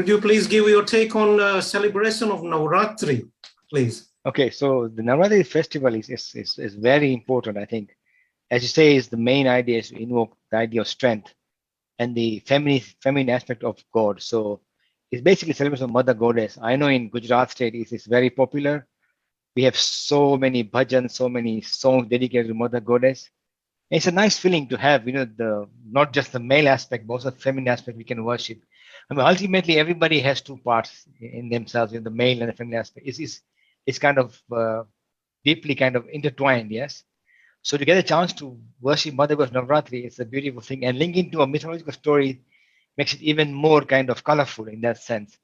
could you please give your take on celebration of Navratri, please? Okay, so the Navratri festival is very important, I think. As you say, is the main idea is to invoke the idea of strength and the feminine aspect of God. So it's basically celebration of Mother Goddess. I know in Gujarat state it's very popular. We have so many bhajans, so many songs dedicated to Mother Goddess. It's a nice feeling to have, the not just the male aspect, but also the feminine aspect we can worship. I mean, ultimately, everybody has two parts in themselves, the male and the feminine aspect. It's kind of deeply kind of intertwined, yes. So to get a chance to worship Mother Goddess Navratri, it's a beautiful thing, and linking to a mythological story makes it even more kind of colorful in that sense.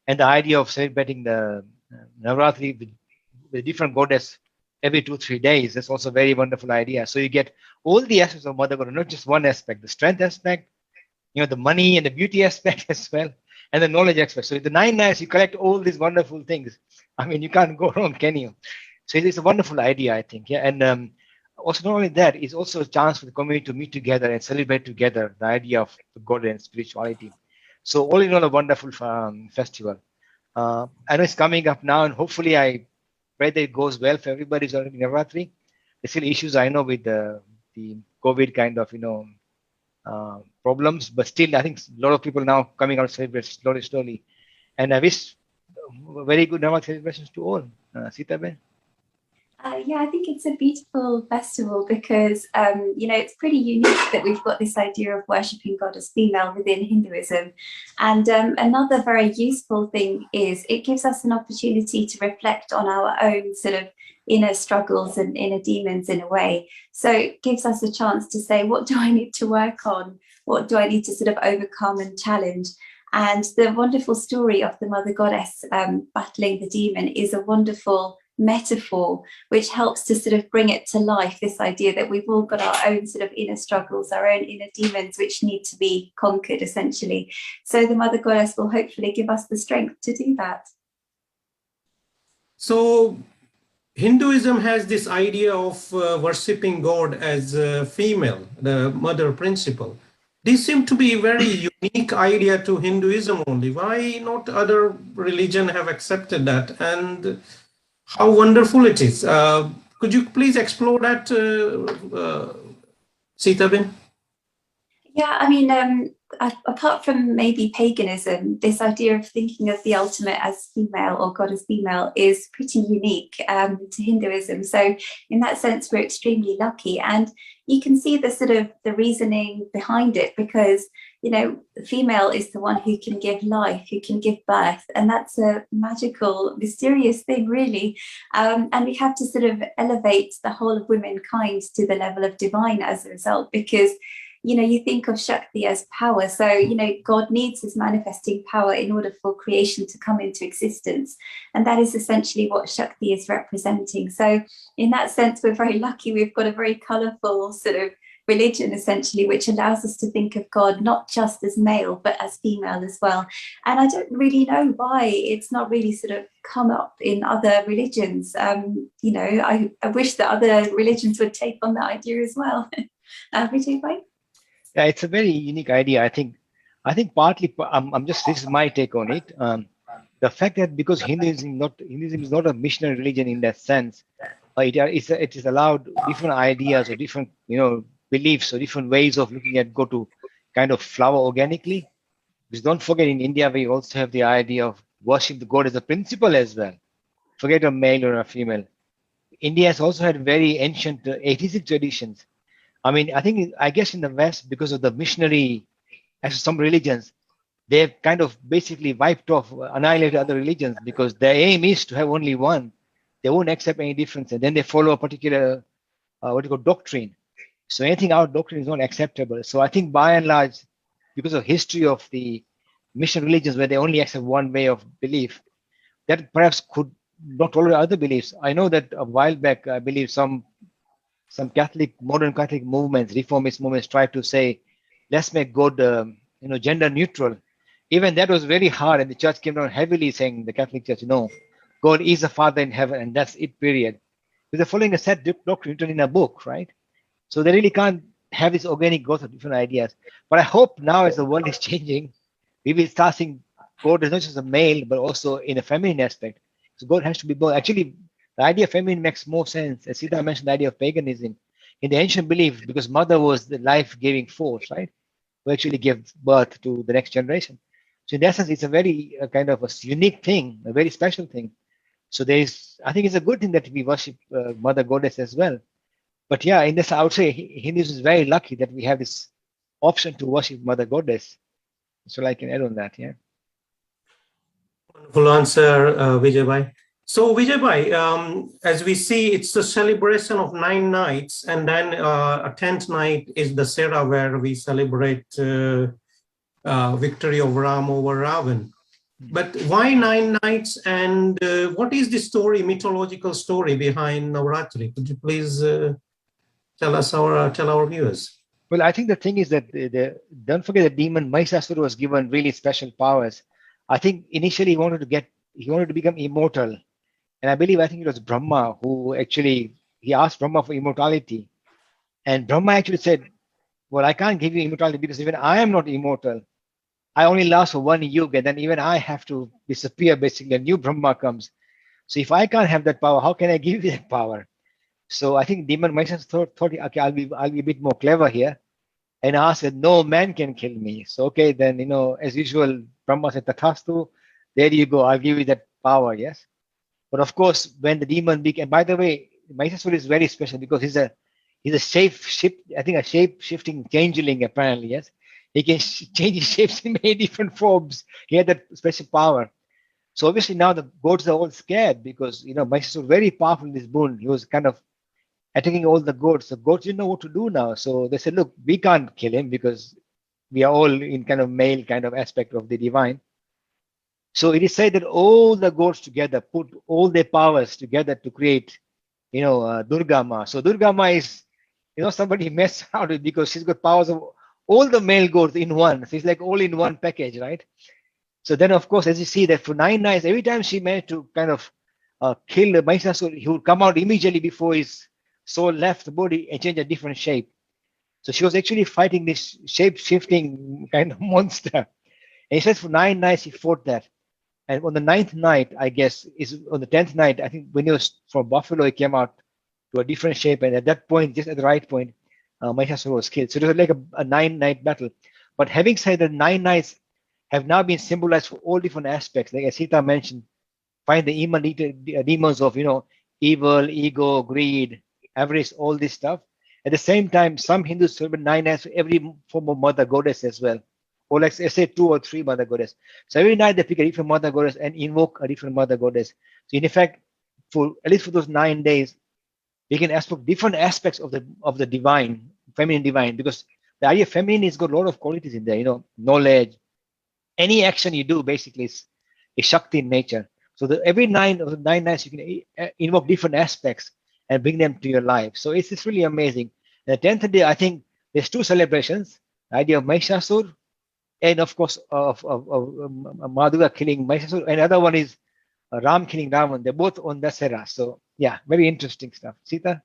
And the idea of celebrating the Navratri with different goddess every 2-3 days, that's also a very wonderful idea. So you get all the aspects of Mother Goddess, not just one aspect, the strength aspect, the money and the beauty aspect as well, and the knowledge aspect. So the 9 nights, you collect all these wonderful things. I mean, you can't go wrong, can you? So it's a wonderful idea, I think. Yeah, and also not only that, it's also a chance for the community to meet together and celebrate together the idea of God and spirituality. So all in all, a wonderful festival. I know it's coming up now, and hopefully I pray that it goes well for everybody who's already in Navratri. There's still issues I know with the COVID kind of problems, but still I think a lot of people now coming out to celebrate slowly. And I wish very good Navratri celebrations to all. Sita Ben. Yeah, I think it's a beautiful festival because, it's pretty unique that we've got this idea of worshipping God as female within Hinduism. And another very useful thing is it gives us an opportunity to reflect on our own sort of inner struggles and inner demons in a way. So it gives us a chance to say, what do I need to work on? What do I need to sort of overcome and challenge? And the wonderful story of the Mother Goddess battling the demon is a wonderful metaphor which helps to sort of bring it to life, this idea that we've all got our own sort of inner struggles, our own inner demons which need to be conquered essentially. So the Mother Goddess will hopefully give us the strength to do that. So Hinduism has this idea of worshipping God as female, the mother principle. This seems to be a very unique idea to Hinduism only. Why not other religion have accepted that? And how wonderful it is. Could you please explore that, Sita Ben? Yeah, I mean, apart from maybe paganism, this idea of thinking of the ultimate as female or God as female is pretty unique to Hinduism. So in that sense, we're extremely lucky. And you can see the sort of the reasoning behind it because, the female is the one who can give life, who can give birth. And that's a magical, mysterious thing, really. And we have to sort of elevate the whole of womankind to the level of divine as a result, because you think of Shakti as power. So, God needs his manifesting power in order for creation to come into existence. And that is essentially what Shakti is representing. So in that sense, we're very lucky. We've got a very colourful sort of religion, essentially, which allows us to think of God not just as male, but as female as well. And I don't really know why it's not really sort of come up in other religions. I wish that other religions would take on that idea as well. Vijay bhai? Yeah, it's a very unique idea. I think partly, this is my take on it. The fact that because Hinduism is not a missionary religion in that sense, it is allowed different ideas or different beliefs or different ways of looking at God to kind of flower organically. Because don't forget, in India we also have the idea of worship the God as a principle as well. Forget a male or a female. India has also had very ancient atheistic traditions. I mean, I guess in the West, because of the missionary, as some religions, they've kind of basically wiped off, annihilated other religions because their aim is to have only one. They won't accept any difference, and then they follow a particular, doctrine. So anything out of doctrine is not acceptable. So I think by and large, because of history of the mission religions where they only accept one way of belief, that perhaps could not tolerate other beliefs. I know that a while back, I believe some modern Catholic movements, reformist movements, tried to say, let's make God, gender neutral. Even that was very hard, and the church came down heavily saying, the Catholic Church, no, God is a Father in heaven, and that's it, period. Because they're following a set doctrine written in a book, right? So they really can't have this organic growth of different ideas. But I hope now, as the world is changing, we will start seeing God is not just a male, but also in a feminine aspect. So God has to be both. Actually, the idea of feminine makes more sense. As Sita mentioned, the idea of paganism. In the ancient belief, because mother was the life-giving force, right? Who actually gave birth to the next generation. So in that sense, it's a very kind of a unique thing, a very special thing. So I think it's a good thing that we worship Mother Goddess as well. But yeah, in this, I would say Hindus is very lucky that we have this option to worship Mother Goddess. So I can add on that, yeah. Wonderful answer, Vijay Bhai. So Vijay Bhai, as we see, it's a celebration of 9 nights, and then a 10th night is the Sera, where we celebrate victory of Ram over Ravan. But why 9 nights, and what is the story, mythological story behind Navratri? Could you please tell our viewers? Well, I think the thing is that don't forget the demon Mahishasura was given really special powers. I think initially he wanted to become immortal. And I think it was Brahma who actually, he asked Brahma for immortality. And Brahma actually said, well, I can't give you immortality because even I am not immortal. I only last for 1 yuga, and then even I have to disappear, basically. A new Brahma comes. So if I can't have that power, how can I give you that power? So I think demon Mahishasura thought, okay, I'll be a bit more clever here. And asked that no man can kill me. So, okay, then, as usual, Brahma said, Tathastu, there you go, I'll give you that power, yes? But of course, when the demon became, and by the way, Mahishasura is very special because he's a shape-shifting changeling, apparently, yes? He can change his shapes in many different forms. He had that special power. So obviously now the gods are all scared because, Mahishasura was very powerful in this boon. He was kind of attacking all the gods. The gods didn't know what to do now. So they said, look, we can't kill him because we are all in kind of male kind of aspect of the divine. So it is said that all the gods together put all their powers together to create, Durga Ma. So Durga Ma is, somebody messed out with because she's got powers of all the male gods in one. So it's like all in one package, right? So then, of course, as you see that for 9 nights, every time she managed to kind of kill the Mahishasura, he would come out immediately before his soul left the body and change a different shape. So she was actually fighting this shape-shifting kind of monster. And he says for 9 nights he fought that. And on the 9th night, I guess, is on the 10th night, I think when he was from Buffalo, he came out to a different shape. And at that point, just at the right point, Mahishasura was killed. So it was like a 9-night battle. But having said that, 9 nights have now been symbolized for all different aspects. Like as Sita mentioned, find the demons of, evil, ego, greed, avarice, all this stuff. At the same time, some Hindus celebrate 9 nights for every form of mother goddess as well. Or like say 2 or 3 mother goddess. So every night they pick a different mother goddess and invoke a different mother goddess. So in effect, at least for those 9 days, we can ask for different aspects of the divine, feminine divine, because the idea of feminine has got a lot of qualities in there, knowledge. Any action you do basically is Shakti in nature. So every 9 of the 9 nights you can invoke different aspects and bring them to your life. So it's really amazing. And the 10th day, I think there's 2 celebrations, the idea of Mahishasura, and of course of Madhuga killing Mahishasura, and another one is Ram killing Ravan. They're both on Dasera. So yeah, very interesting stuff. Sita?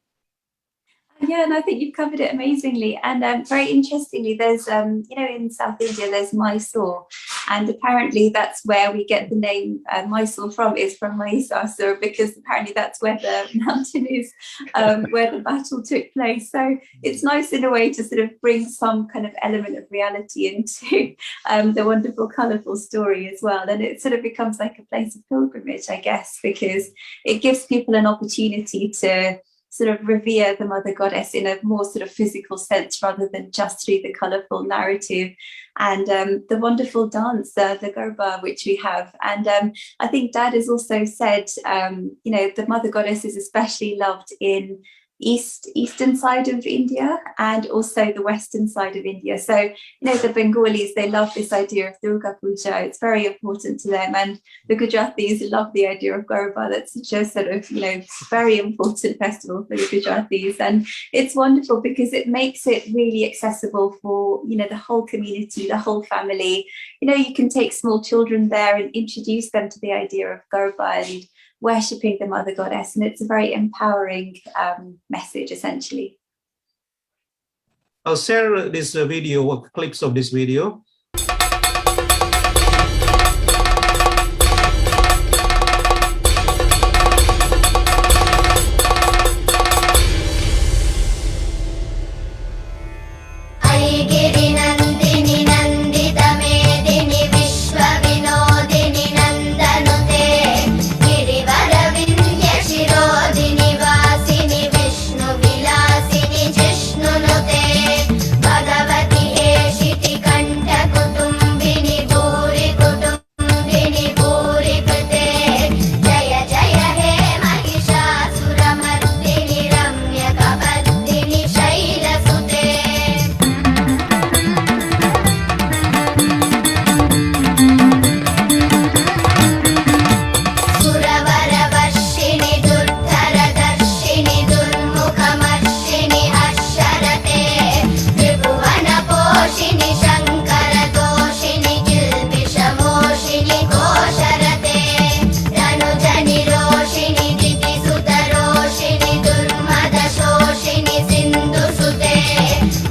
Yeah, and I think you've covered it amazingly. And very interestingly, there's, in South India, there's Mysore. And apparently that's where we get the name Mysore from, is from Mahishasura, because apparently that's where the mountain is, where the battle took place. So it's nice in a way to sort of bring some kind of element of reality into the wonderful, colourful story as well. And it sort of becomes like a place of pilgrimage, I guess, because it gives people an opportunity to sort of revere the mother goddess in a more sort of physical sense rather than just through the colourful narrative and the wonderful dance, the Garba, which we have. And I think Dad has also said, the mother goddess is especially loved in eastern side of India and also the western side of India. So, the Bengalis, they love this idea of Durga Puja. It's very important to them. And the Gujaratis love the idea of Garba. That's such a sort of, very important festival for the Gujaratis. And it's wonderful because it makes it really accessible for, the whole community, the whole family. You can take small children there and introduce them to the idea of Garba and worshipping the mother goddess, and it's a very empowering message, essentially. I'll share this video, clips of this video. गिरिनन्दिनि नन्दितमेदिनि विश्वविनोदिनि नन्दनुते गिरिवरविन्ध्यशिरोदिनि वासिनि विष्णुविलासिनि जिष्णुनुते भगवति हेशिति कण्ठकुटुम्बिनि भूरि कुटुम्बिनि भूरि कृते जय जय हे महिषासुरमर्दिनि रम्यकपर्दिनि शैलसुते सुरवरवर्षिणि दुर्धरदर्शिनि दुर्मुखमर्षिणि हर्षरते त्रिभुवनपोषिणि शङ्करतोषिणि किल्बिषमोषिणि घोषरते धनुजनिरोषिणि दितिसुतरोषिणि दुर्मदशोषिणि सिन्धुसुते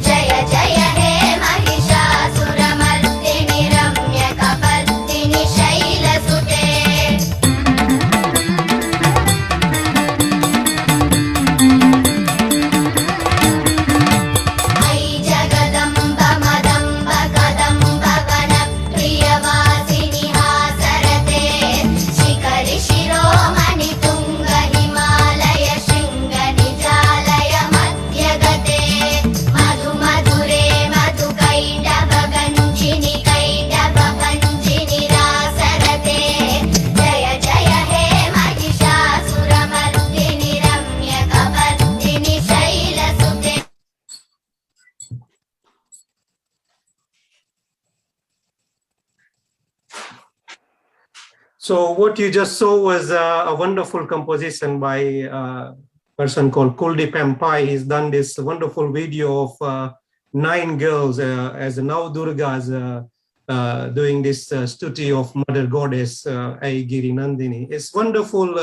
जय जय हे महिषासुरमर्दिनि रम्यकपर्दिनि शैलसुते मयि जगदम्ब मदम्ब कदम्ब वनप्रियवासिनि हासरते शिखरि शिरोमणि तुङ्ग हिमालय शृङ्ग निजालय मध्यगते मधु मधुरे मधु कैटभगञ्जिनि कैटभभञ्जिनि रासरते जय जय हे Mahishasuramardini रम्यकपर्दिनि शैलसुते So what you just saw was a wonderful composition by a person called Kuldeep Ampai. He's done this wonderful video of 9 girls as Navdurgas doing this stuti of Mother Goddess Aigiri Nandini. It's wonderful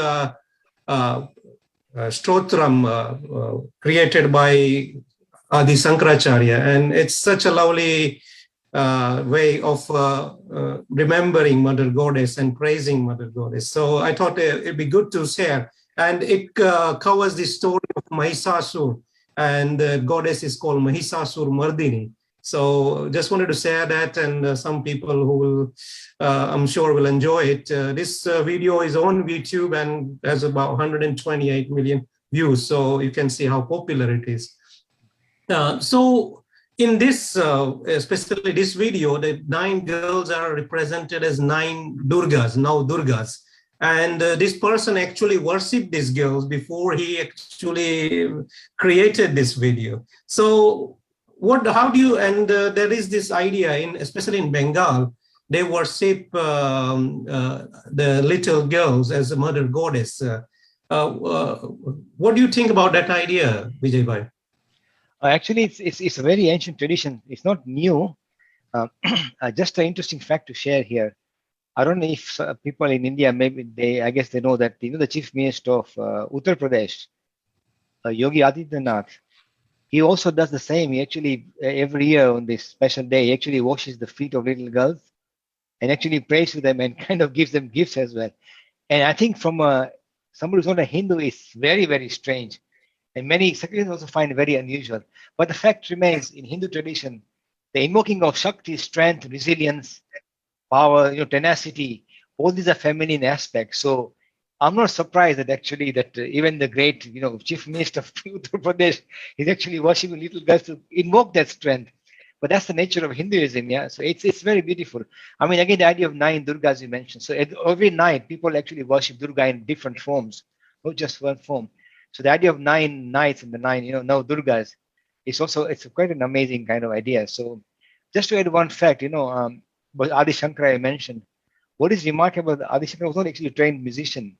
stotram created by Adi Sankaracharya, and it's such a lovely way of remembering Mother Goddess and praising Mother Goddess. So I thought it'd be good to share. And it covers the story of Mahisasur, and the goddess is called Mahisasur Mardini. So just wanted to share that, and some people who will, I'm sure, will enjoy it. This video is on YouTube and has about 128 million views, so you can see how popular it is. So in this, especially this video, the 9 girls are represented as 9 Durgas, now Durgas. And this person actually worshipped these girls before he actually created this video. So how do you, and there is this idea, especially in Bengal, they worship the little girls as a mother goddess. What do you think about that idea, Vijay Bhai? Actually, it's a very ancient tradition. It's not new. Just an interesting fact to share here. I don't know if people in India, maybe I guess they know that, the Chief Minister of Uttar Pradesh, Yogi Adityanath, he also does the same. He actually, every year on this special day, he actually washes the feet of little girls and actually prays to them and kind of gives them gifts as well. And I think from somebody who's not a Hindu, it's very, very strange. And many secularists also find it very unusual. But the fact remains, in Hindu tradition, the invoking of Shakti, strength, resilience, power, tenacity, all these are feminine aspects. So I'm not surprised that actually even the great, Chief Minister of Uttar Pradesh is actually worshiping little girls to invoke that strength. But that's the nature of Hinduism, yeah. So it's very beautiful. I mean, again, the idea of 9 Durgas you mentioned. So every night, people actually worship Durga in different forms, not just one form. So the idea of 9 nights and the 9, now Durgas, it's quite an amazing kind of idea. So just to add one fact, what Adi Shankara mentioned, what is remarkable, Adi Shankara was not actually a trained musician.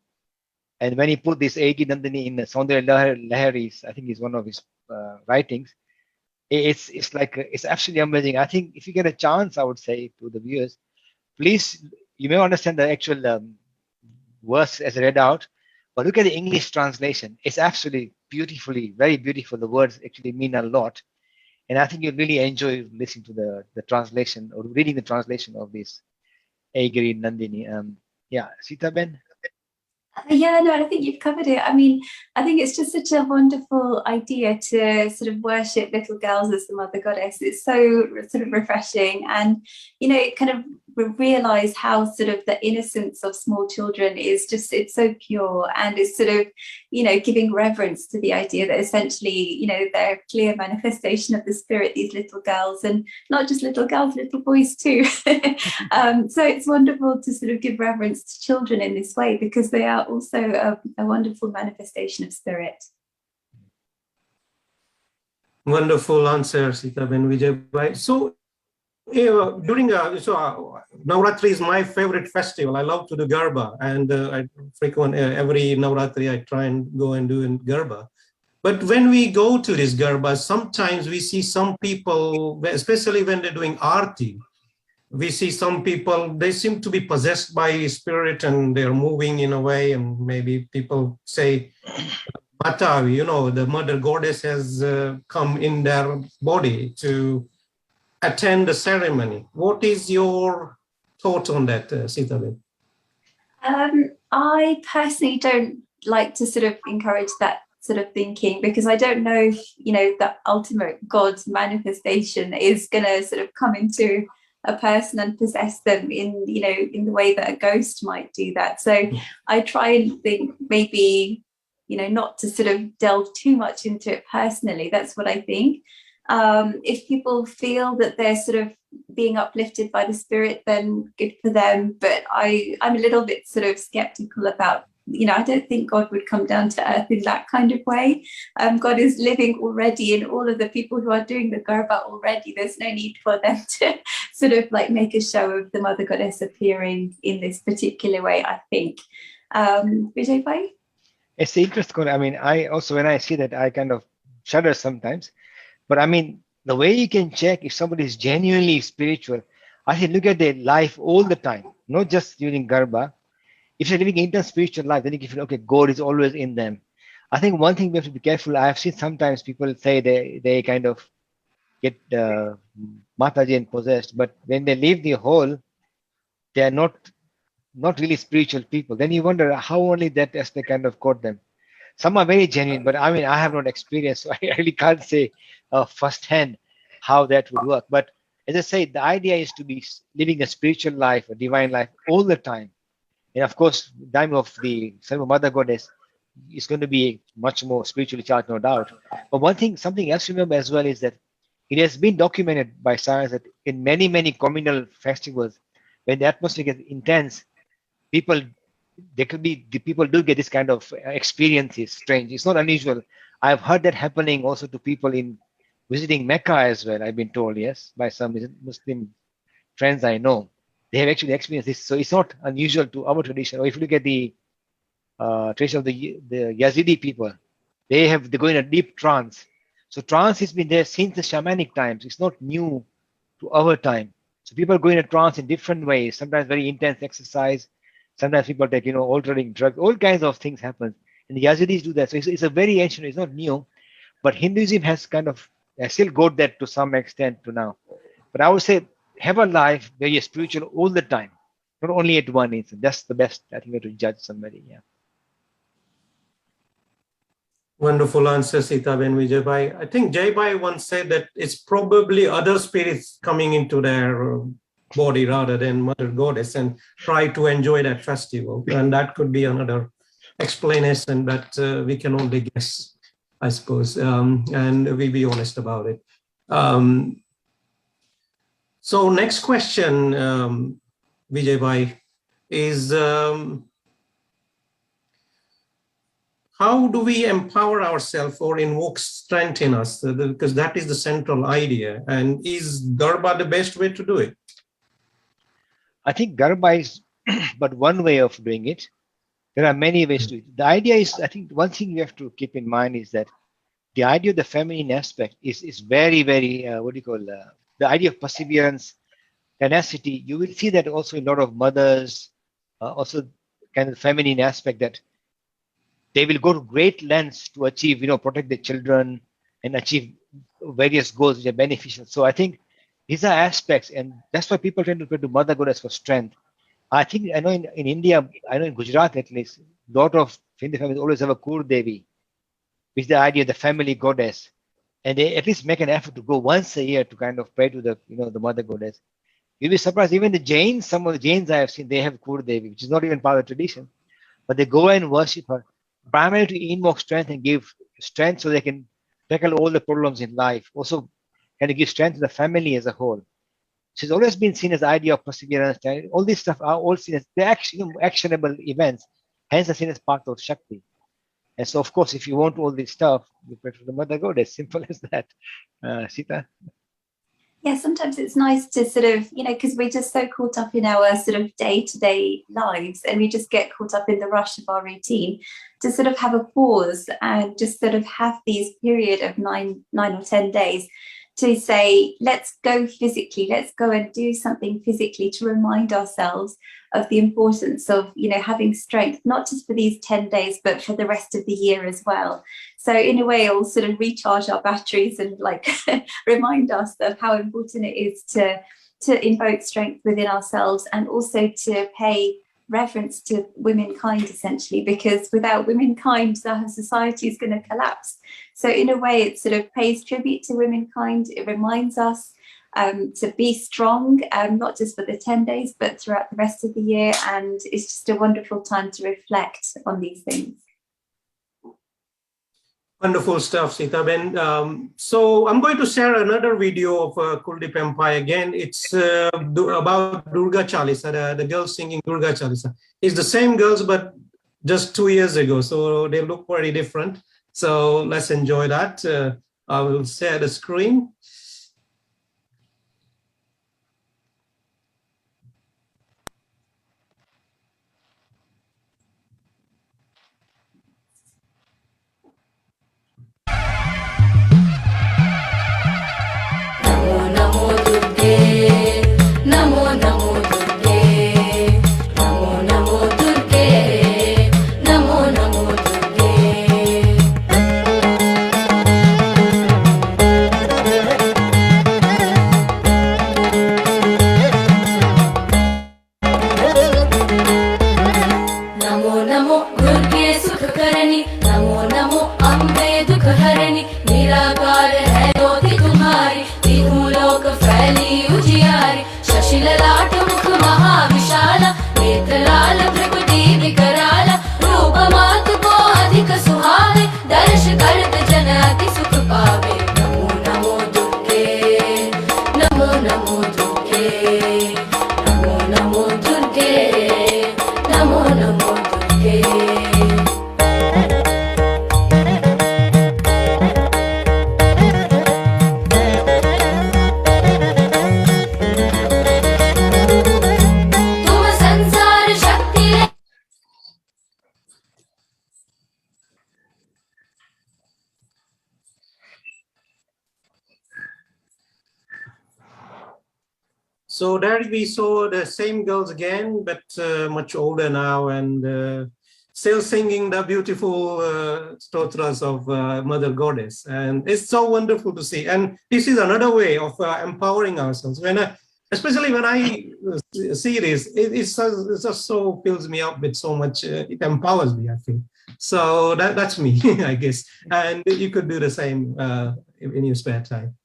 And when he put this Aigiri Nandini in the Saundarya Laharis, I think is one of his writings, it's absolutely amazing. I think if you get a chance, I would say to the viewers, please, you may understand the actual verse as read out, but look at the English translation. It's absolutely beautifully, very beautiful. The words actually mean a lot. And I think you'll really enjoy listening to the translation or reading the translation of this Aigiri Nandini. Yeah, Sita Ben? Yeah, no, I think you've covered it. I mean, I think it's just such a wonderful idea to sort of worship little girls as the mother goddess. It's so sort of refreshing, and kind of realize how sort of the innocence of small children is just, it's so pure, and it's sort of giving reverence to the idea that essentially they're a clear manifestation of the spirit, these little girls, and not just little girls, little boys too. So it's wonderful to sort of give reverence to children in this way, because they are also a wonderful manifestation of spirit. Wonderful answer, Sita Ben Vijay. So during Navratri is my favorite festival. I love to do Garba, and I frequent every Navratri I try and go and do in Garba. But when we go to this Garba, sometimes we see some people, especially when they're doing Aarti, we see some people, they seem to be possessed by spirit and they're moving in a way, and maybe people say, Mata, the mother goddess has come in their body to attend the ceremony. What is your thought on that, Sita Ben? I personally don't like to sort of encourage that sort of thinking, because I don't know if the ultimate God's manifestation is going to sort of come into a person and possess them in the way that a ghost might do that. So I try and think maybe not to sort of delve too much into it personally. That's what I think. If people feel that they're sort of being uplifted by the spirit, then good for them. But I'm a little bit sort of skeptical about, I don't think God would come down to earth in that kind of way. God is living already in all of the people who are doing the Garba already. There's no need for them to sort of like make a show of the Mother Goddess appearing in this particular way, I think. Vijay Bhai? It's interesting. I mean, I also, when I see that, I kind of shudder sometimes. But I mean, the way you can check if somebody is genuinely spiritual, I think look at their life all the time, not just during Garba. If they're living intense spiritual life, then you can feel, okay, God is always in them. I think one thing we have to be careful. I've seen sometimes people say they kind of get Mataji and possessed, but when they leave the hall, they are not really spiritual people. Then you wonder how only that aspect kind of caught them. Some are very genuine, but I mean, I have not experienced, so I really can't say firsthand how that would work. But as I say, the idea is to be living a spiritual life, a divine life all the time. And of course, the time of the Mother Goddess is going to be much more spiritually charged, no doubt. But something else to remember as well is that it has been documented by science that in many, many communal festivals, when the atmosphere gets intense, people do get this kind of experiences. Strange. It's not unusual. I've heard that happening also to people in visiting Mecca as well. I've been told, yes, by some Muslim friends I know. They have actually experienced this. So it's not unusual to our tradition. Or if you look at the tradition of the Yazidi people, they go in a deep trance. So trance has been there since the shamanic times. It's not new to our time. So people go in a trance in different ways, sometimes very intense exercise. Sometimes people take, altering drugs, all kinds of things happen. And the Yazidis do that. So it's a very ancient, it's not new, but Hinduism has kind of still got that to some extent to now. But I would say have a life where you're spiritual all the time, not only at one instant. That's the best, I think, way to judge somebody. Yeah. Wonderful answer, Sita Ben Vijay Bhai. I think Jai Bhai once said that it's probably other spirits coming into their body rather than Mother Goddess, and try to enjoy that festival. And that could be another explanation that we can only guess, I suppose, and we be honest about it. So next question, Vijay Bhai, is how do we empower ourselves or invoke strength in us? Because that is the central idea. And is Garba the best way to do it? I think Garba is but one way of doing it. There are many ways to it. The idea is, I think one thing you have to keep in mind is that the idea of the feminine aspect is very, very, the idea of perseverance, tenacity. You will see that also in a lot of mothers, also kind of feminine aspect, that they will go to great lengths to achieve, protect their children and achieve various goals which are beneficial. So I think these are aspects, and that's why people tend to pray to Mother Goddess for strength. I think, I know in India, I know in Gujarat at least, daughter of Hindu families always have a Kur Devi, which is the idea of the family goddess. And they at least make an effort to go once a year to kind of pray to the, the mother goddess. You'll be surprised, even the Jains, some of the Jains I have seen, they have Kur Devi, which is not even part of the tradition. But they go and worship her, primarily to invoke strength and give strength so they can tackle all the problems in life. Also, kind of give strength to the family as a whole. She's always been seen as the idea of perseverance. All these stuff are all seen as the actionable events, hence are seen as part of Shakti. And so, of course, if you want all this stuff, you pray to the mother goddess. Simple as that. Sita? Yeah, sometimes it's nice to sort of, because we're just so caught up in our sort of day-to-day lives, and we just get caught up in the rush of our routine, to sort of have a pause and just sort of have these period of nine or 10 days to say, let's go physically, let's go and do something physically to remind ourselves of the importance of, having strength, not just for these 10 days, but for the rest of the year as well. So in a way, it'll sort of recharge our batteries and remind us of how important it is to invoke strength within ourselves, and also to pay reference to womankind, essentially, because without womankind, our society is going to collapse. So in a way, it sort of pays tribute to womankind. It reminds us to be strong, not just for the 10 days, but throughout the rest of the year. And it's just a wonderful time to reflect on these things. Wonderful stuff, Sita Ben. So I'm going to share another video of Kuldeep Empire again. It's about Durga Chalisa, the girls singing Durga Chalisa. It's the same girls, but just 2 years ago. So they look very different. So let's enjoy that. I will share the screen. So there we saw the same girls again, but much older now, and still singing the beautiful stotras of Mother Goddess. And it's so wonderful to see. And this is another way of empowering ourselves. Especially when I see this, it just so fills me up with so much, it empowers me, I think. So that's me, I guess. And you could do the same in your spare time.